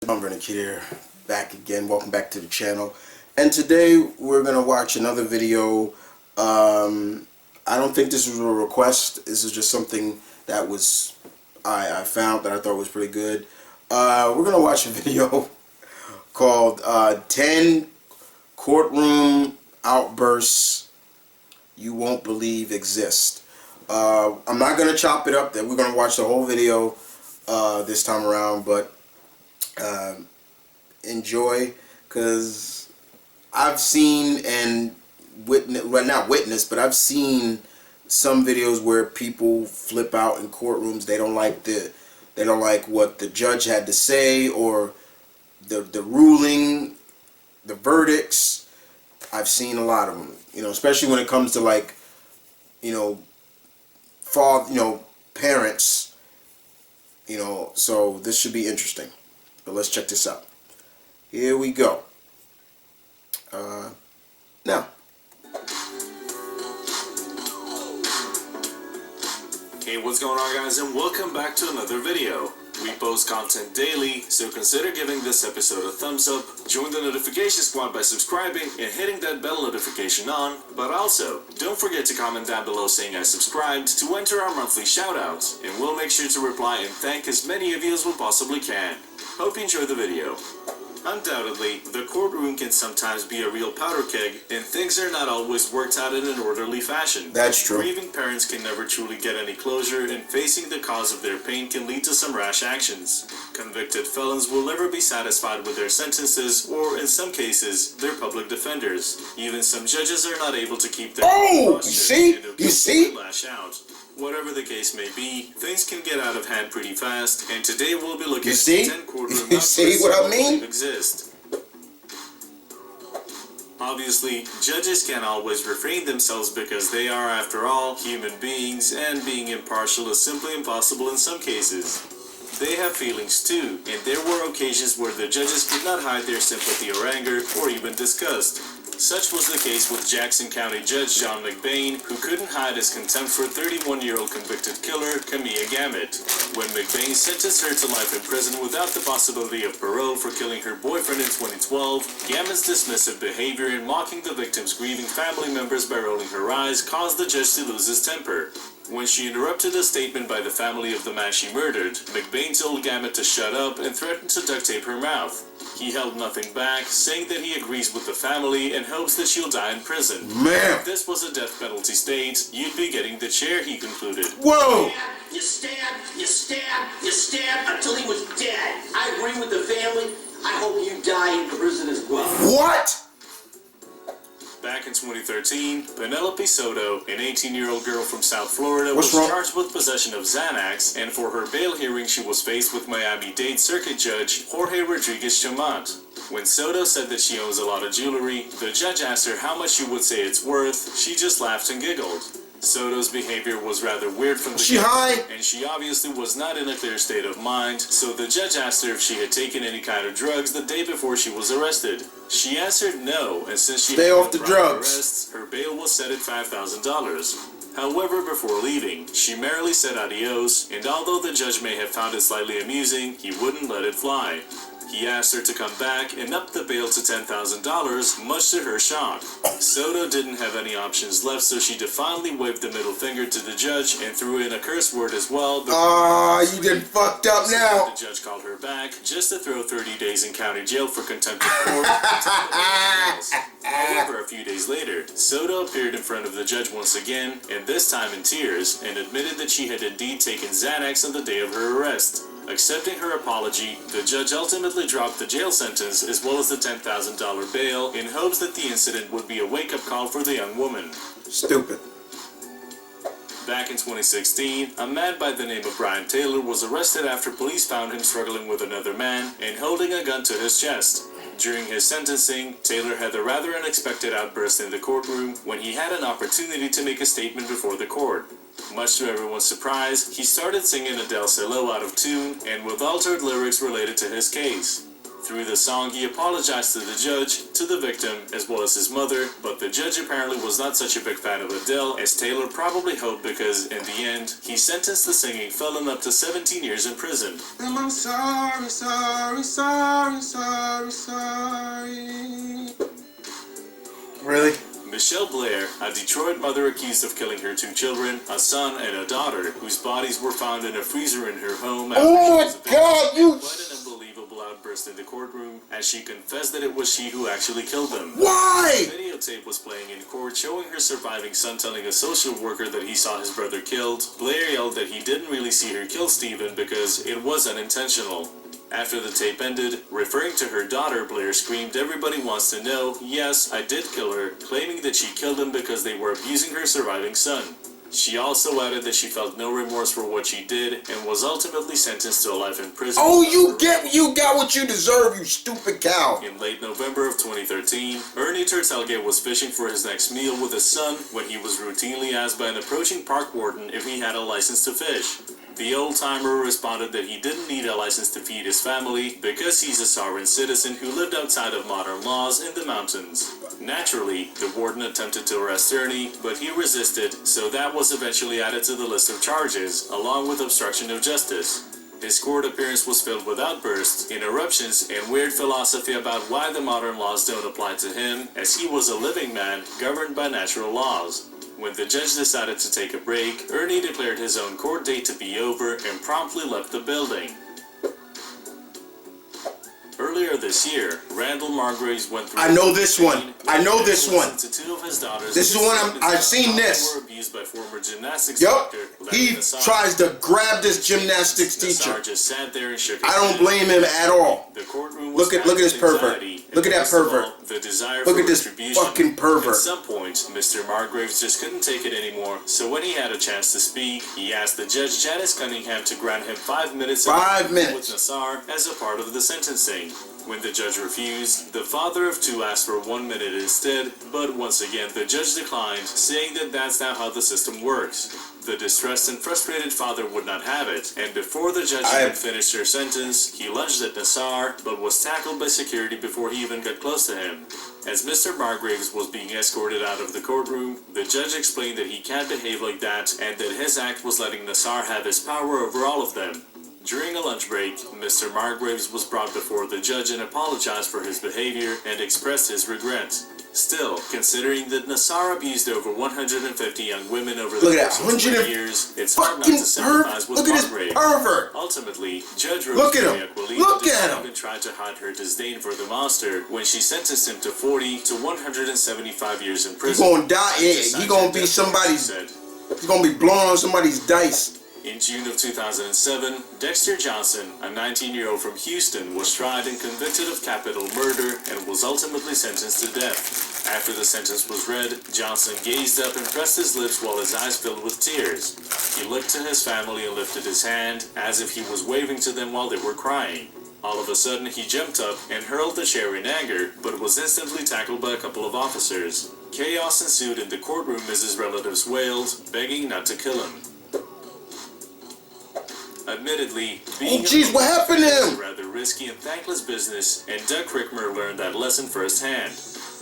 Themtvernonkid here, back again. Welcome back to the channel. And today we're gonna watch another video. I don't think this was a request. This is just something that was I found that I thought was pretty good. We're gonna watch a video called 10 Courtroom Outbursts You Won't Believe Exist. I'm not gonna chop it up. That we're gonna watch the whole video this time around, but enjoy, because I've seen and not witnessed, but I've seen some videos where people flip out in courtrooms. They don't like what the judge had to say, or the ruling, the verdicts. I've seen a lot of them, especially when it comes to parents, so this should be interesting. But let's check this out. Here we go. Now. Hey, what's going on, guys, and welcome back to another video. We post content daily, so consider giving this episode a thumbs up, join the notification squad by subscribing and hitting that bell notification on, but also, don't forget to comment down below saying I subscribed to enter our monthly shoutouts, and we'll make sure to reply and thank as many of you as we possibly can. Hope you enjoy the video. Undoubtedly, the courtroom can sometimes be a real powder keg, and things are not always worked out in an orderly fashion. That's true. Grieving parents can never truly get any closure, and facing the cause of their pain can lead to some rash actions. Convicted felons will never be satisfied with their sentences, or in some cases, their public defenders. Even some judges are not able to keep their you see? Lash out. Whatever the case may be, things can get out of hand pretty fast, and today we'll be looking at 10 courtroom outbursts that exist. Obviously, judges can't always refrain themselves because they are, after all, human beings, and being impartial is simply impossible in some cases. They have feelings too, and there were occasions where the judges could not hide their sympathy or anger, or even disgust. Such was the case with Jackson County Judge John McBain, who couldn't hide his contempt for 31-year-old convicted killer Camilla Gamut. When McBain sentenced her to life in prison without the possibility of parole for killing her boyfriend in 2012, Gamut's dismissive behavior in mocking the victim's grieving family members by rolling her eyes caused the judge to lose his temper. When she interrupted a statement by the family of the man she murdered, McBain told Gamut to shut up and threatened to duct tape her mouth. He held nothing back, saying that he agrees with the family and hopes that she'll die in prison. Man! If this was a death penalty state, you'd be getting the chair, he concluded. Whoa! You stab until he was dead. I agree with the family. I hope you die in prison as well. What? Back in 2013, Penelope Soto, an 18-year-old girl from South Florida, was charged with possession of Xanax, and for her bail hearing she was faced with Miami-Dade Circuit Judge Jorge Rodriguez-Chamont. When Soto said that she owns a lot of jewelry, the judge asked her how much she would say it's worth. She just laughed and giggled. Soto's behavior was rather weird from the get-go, and she obviously was not in a clear state of mind, so the judge asked her if she had taken any kind of drugs the day before she was arrested. She answered no, and since she had off the drugs, arrests, her bail was set at $5,000. However, before leaving, she merrily said adios, and although the judge may have found it slightly amusing, he wouldn't let it fly. He asked her to come back and upped the bail to $10,000, much to her shock. Soto didn't have any options left, so she defiantly waved the middle finger to the judge and threw in a curse word as well. You done fucked up now. The judge called her back just to throw 30 days in county jail for contempt of court. However, a few days later, Soto appeared in front of the judge once again, and this time in tears, and admitted that she had indeed taken Xanax on the day of her arrest. Accepting her apology, the judge ultimately dropped the jail sentence as well as the $10,000 bail in hopes that the incident would be a wake-up call for the young woman. Stupid. Back in 2016, a man by the name of Brian Taylor was arrested after police found him struggling with another man and holding a gun to his chest. During his sentencing, Taylor had a rather unexpected outburst in the courtroom when he had an opportunity to make a statement before the court. Much to everyone's surprise, he started singing Adele's Hello out of tune and with altered lyrics related to his case. Through the song, he apologized to the judge, to the victim, as well as his mother, but the judge apparently was not such a big fan of Adele, as Taylor probably hoped, because in the end, he sentenced the singing felon up to 17 years in prison. I'm sorry, sorry, sorry, sorry, sorry. Really? Michelle Blair, a Detroit mother accused of killing her 2 children, a son and a daughter, whose bodies were found in a freezer in her home. Oh my God, you... Quite an unbelievable outburst in the courtroom, as she confessed that it was she who actually killed them. Why? The videotape was playing in court, showing her surviving son telling a social worker that he saw his brother killed. Blair yelled that he didn't really see her kill Stephen because it was unintentional. After the tape ended, referring to her daughter, Blair screamed, "Everybody wants to know, yes, I did kill her," claiming that she killed him because they were abusing her surviving son. She also added that she felt no remorse for what she did and was ultimately sentenced to a life in prison. Oh, you got what you deserve, you stupid cow. In late November of 2013, Ernie Tertelgate was fishing for his next meal with his son when he was routinely asked by an approaching park warden if he had a license to fish. The old-timer responded that he didn't need a license to feed his family because he's a sovereign citizen who lived outside of modern laws in the mountains. Naturally, the warden attempted to arrest Ernie, but he resisted, so that was eventually added to the list of charges, along with obstruction of justice. His court appearance was filled with outbursts, interruptions, and weird philosophy about why the modern laws don't apply to him, as he was a living man governed by natural laws. When the judge decided to take a break, Ernie declared his own court date to be over and promptly left the building. Earlier this year, Randall Margraves went through... I know this one. I know this one. To 2 of his daughters. This is the one I've seen this. Were abused by former gymnastics Yup. doctor. He tries to grab this gymnastics teacher. Nassar just sat there and shook his I don't head. blame him at all. The courtroom was Look at this pervert. Look at that pervert. The desire Look for at this retribution. fucking pervert. At some point, Mr. Margraves just couldn't take it anymore, so when he had a chance to speak, he asked the judge Janice Cunningham to grant him 5 minutes of 5 minutes with Nassar as a part of the sentencing. When the judge refused, the father of 2 asked for 1 minute instead, but once again the judge declined, saying that that's not how the system works. The distressed and frustrated father would not have it, and before the judge even finished her sentence, he lunged at Nassar, but was tackled by security before he even got close to him. As Mr. Margraves was being escorted out of the courtroom, the judge explained that he can't behave like that, and that his act was letting Nassar have his power over all of them. During a lunch break, Mr. Margraves was brought before the judge and apologized for his behavior and expressed his regret. Still, considering that Nassar abused over 150 young women over the course of 20 years, it's hard not to sympathize with Margraves. Pervert. Ultimately, Judge Look at Rosemary him. Aquilino Look did at not him. even try to hide her disdain for the monster when she sentenced him to 40 to 175 years in prison. He's gonna die. He's gonna be somebody's. He's gonna be blowing on somebody's dice. In June of 2007, Dexter Johnson, a 19-year-old from Houston, was tried and convicted of capital murder and was ultimately sentenced to death. After the sentence was read, Johnson gazed up and pressed his lips while his eyes filled with tears. He looked to his family and lifted his hand, as if he was waving to them while they were crying. All of a sudden, he jumped up and hurled the chair in anger, but was instantly tackled by a couple of officers. Chaos ensued in the courtroom as his relatives wailed, begging not to kill him. Admittedly, being what happened to is him? a rather risky and thankless business, and Doug Crickmer learned that lesson firsthand.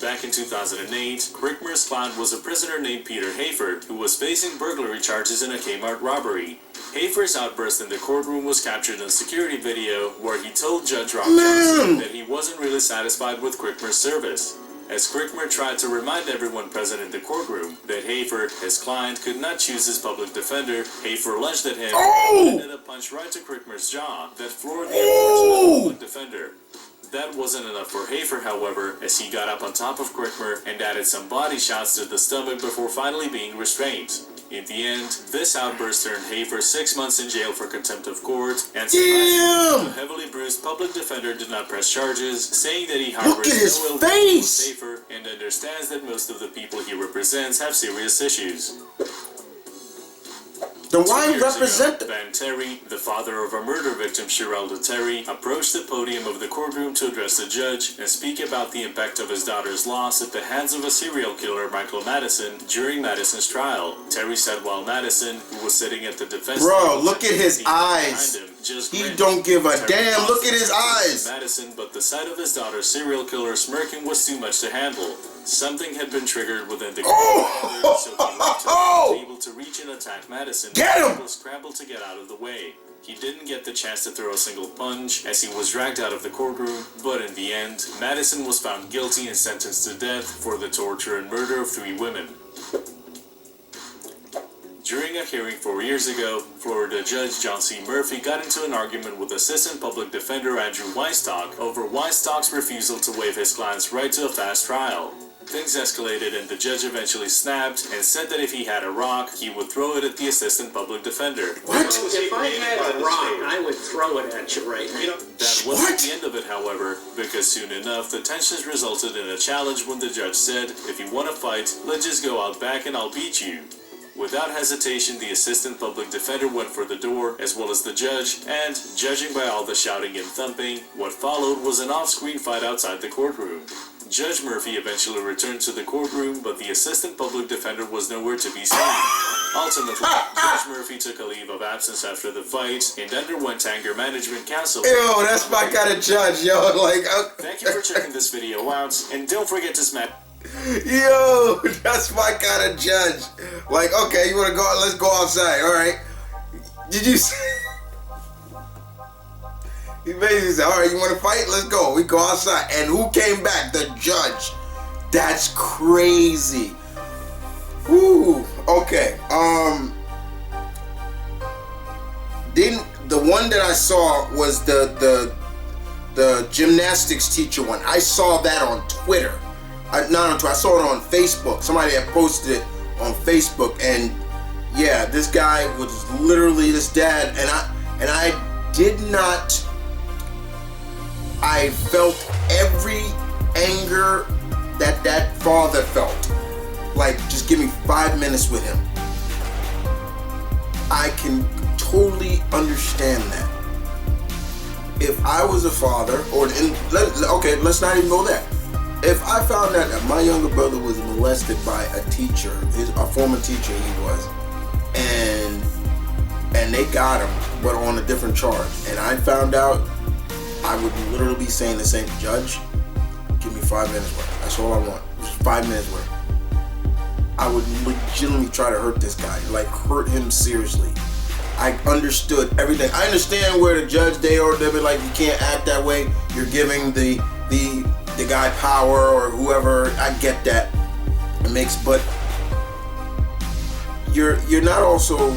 Back in 2008, Crickmer's client was a prisoner named Peter Hafer, who was facing burglary charges in a Kmart robbery. Hafer's outburst in the courtroom was captured on security video, where he told Judge Rob Johnson that he wasn't really satisfied with Crickmer's service. As Crickmer tried to remind everyone present in the courtroom that Hafer, his client, could not choose his public defender, Hafer lunged at him and landed a punch right to Crickmer's jaw that floored the unfortunate public defender. That wasn't enough for Hafer, however, as he got up on top of Crickmer and added some body shots to the stomach before finally being restrained. In the end, this outburst earned Hafer 6 months in jail for contempt of court, and the heavily bruised public defender did not press charges, saying that he harbors no ill will towards Hafer and understands that most of the people he represents have serious issues. Then why represent Van Terry, the father of a murder victim, Sherelda Terry, approached the podium of the courtroom to address the judge and speak about the impact of his daughter's loss at the hands of a serial killer, Michael Madison, during Madison's trial. Terry said while Madison, who was sitting at the defense Bro, look at his eyes. Him, just He grinned. don't give a Turned damn. Look at his positive eyes. Madison, but the sight of his daughter's serial killer smirking was too much to handle. Something had been triggered within the Oh! so he leaped to the table to reach and attack Madison. Get him! People scrambled to get out of the way. He didn't get the chance to throw a single punch as he was dragged out of the courtroom, but in the end, Madison was found guilty and sentenced to death for the torture and murder of 3 women. During a hearing 4 years ago, Florida Judge John C. Murphy got into an argument with Assistant Public Defender Andrew Weinstock over Weinstock's refusal to waive his client's right to a fast trial. Things escalated and the judge eventually snapped and said that if he had a rock, he would throw it at the Assistant Public Defender. What? If I had a rock, I would throw it at you right now. That wasn't the end of it, however, because soon enough, the tensions resulted in a challenge when the judge said, if you want to fight, let's just go out back and I'll beat you. Without hesitation, the Assistant Public Defender went for the door, as well as the judge, and, judging by all the shouting and thumping, what followed was an off-screen fight outside the courtroom. Judge Murphy eventually returned to the courtroom, but the Assistant Public Defender was nowhere to be seen. Ultimately, Judge Murphy took a leave of absence after the fight and underwent anger management counseling. Yo, that's my kind of judge, yo. Like, Thank you for checking this video out, and don't forget to smash... yo, that's my kind of judge. Like, okay, you want to go? Let's go outside. All right. Did you see? He basically said, all right, you want to fight? Let's go. We go outside. And who came back? The judge. That's crazy. Whoo. Okay. Then the one that I saw was the gymnastics teacher one. I saw that on Twitter. Not on Twitter. I saw it on Facebook. Somebody had posted it on Facebook, and yeah, this guy was literally this dad, and I did not. I felt every anger that father felt. Like, just give me 5 minutes with him. I can totally understand that. If I was a father, okay, let's not even go there. If I found out that my younger brother was molested by a teacher, a former teacher he was, and they got him, but on a different charge, and I found out, I would literally be saying the same, judge, give me 5 minutes worth. That's all I want. Just 5 minutes worth. I would legitimately try to hurt this guy, like hurt him seriously. I understood everything. I understand where the judge, they'd be like, you can't act that way. You're giving the guy power or whoever. I get that. It makes, but you're not also.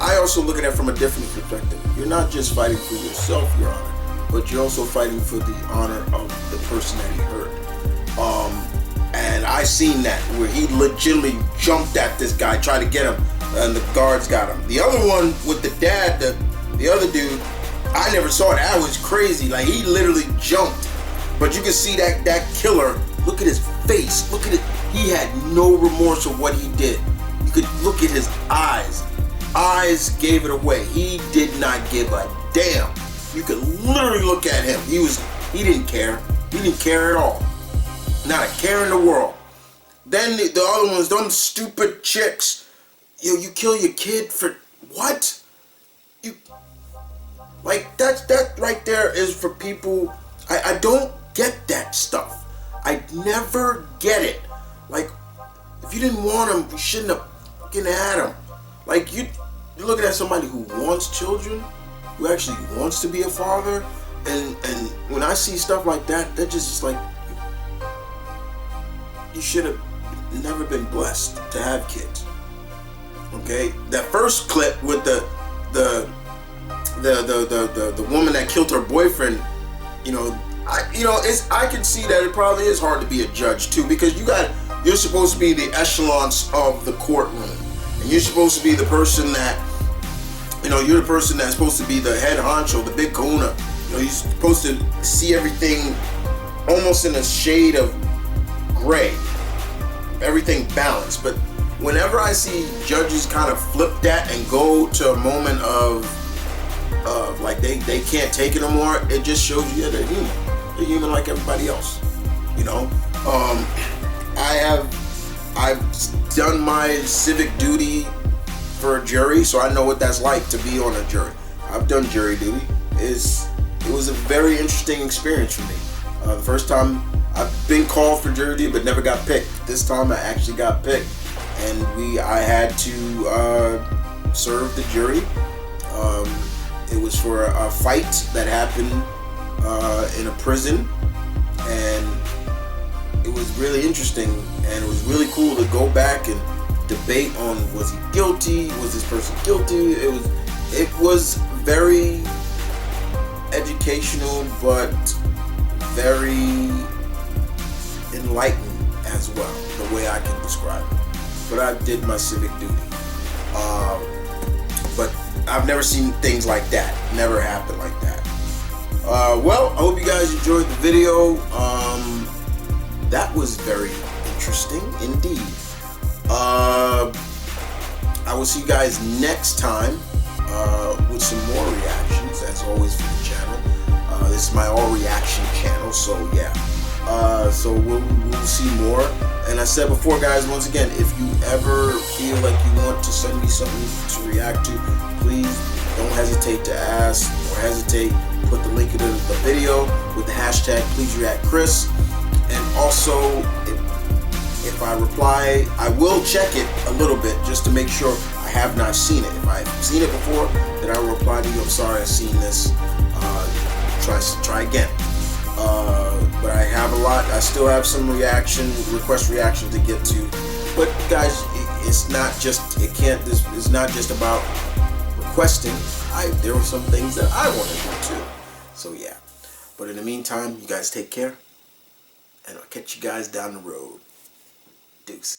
I also look at it from a different perspective. You're not just fighting for yourself, Your Honor, but you're also fighting for the honor of the person that he hurt. And I seen that where he legitimately jumped at this guy, tried to get him, and the guards got him. The other one with the dad, the other dude, I never saw that. That was crazy. Like, he literally jumped. But you can see that killer, look at his face. Look at it. He had no remorse of what he did. You could look at his eyes. Eyes gave it away. He did not give a damn. You could literally look at him. He didn't care. He didn't care at all. Not a care in the world. Then the other ones, them stupid chicks. You kill your kid for what? Like, that right there is for people. I don't get that stuff. I never get it. Like, if you didn't want him, you shouldn't have fucking had him. Like, you're looking at somebody who wants children, who actually wants to be a father, and when I see stuff like that, that just is like, you should have never been blessed to have kids. Okay, that first clip with the woman that killed her boyfriend, I can see that it probably is hard to be a judge too, because you're supposed to be the echelons of the courtroom, and you're supposed to be the person that, you're the person that's supposed to be the head honcho, the big kahuna. You're supposed to see everything almost in a shade of gray, everything balanced. But whenever I see judges kind of flip that and go to a moment of like they can't take it no more, it just shows you that they're human. They're human like everybody else. I've done my civic duty for a jury, so I know what that's like to be on a jury. I've done jury duty. It was a very interesting experience for me. The first time I've been called for jury duty but never got picked. This time I actually got picked, and I had to serve the jury. It was for a fight that happened in a prison, and it was really interesting, and it was really cool to go back and debate on, was he guilty, was this person guilty. It was very educational but very enlightening as well, the way I can describe it. But I did my civic duty. But I've never seen things like that. Never happened like that. Well, I hope you guys enjoyed the video. That was very interesting indeed. I will see you guys next time with some more reactions, as always, for the channel. This is my all reaction channel, so yeah. So we'll see more. And I said before, guys, once again, if you ever feel like you want to send me something to react to, please don't hesitate to ask or hesitate. Put the link in the video with the hashtag #PleaseReactChris. And also, if I reply, I will check it a little bit just to make sure I have not seen it. If I've seen it before, then I will reply to you. I'm sorry, I've seen this. Try again. But I have a lot. I still have some request reaction to get to. But guys, it's not just it's not just about requesting. There were some things that I want to do too. So yeah. But in the meantime, you guys take care, and I'll catch you guys down the road. Deuce.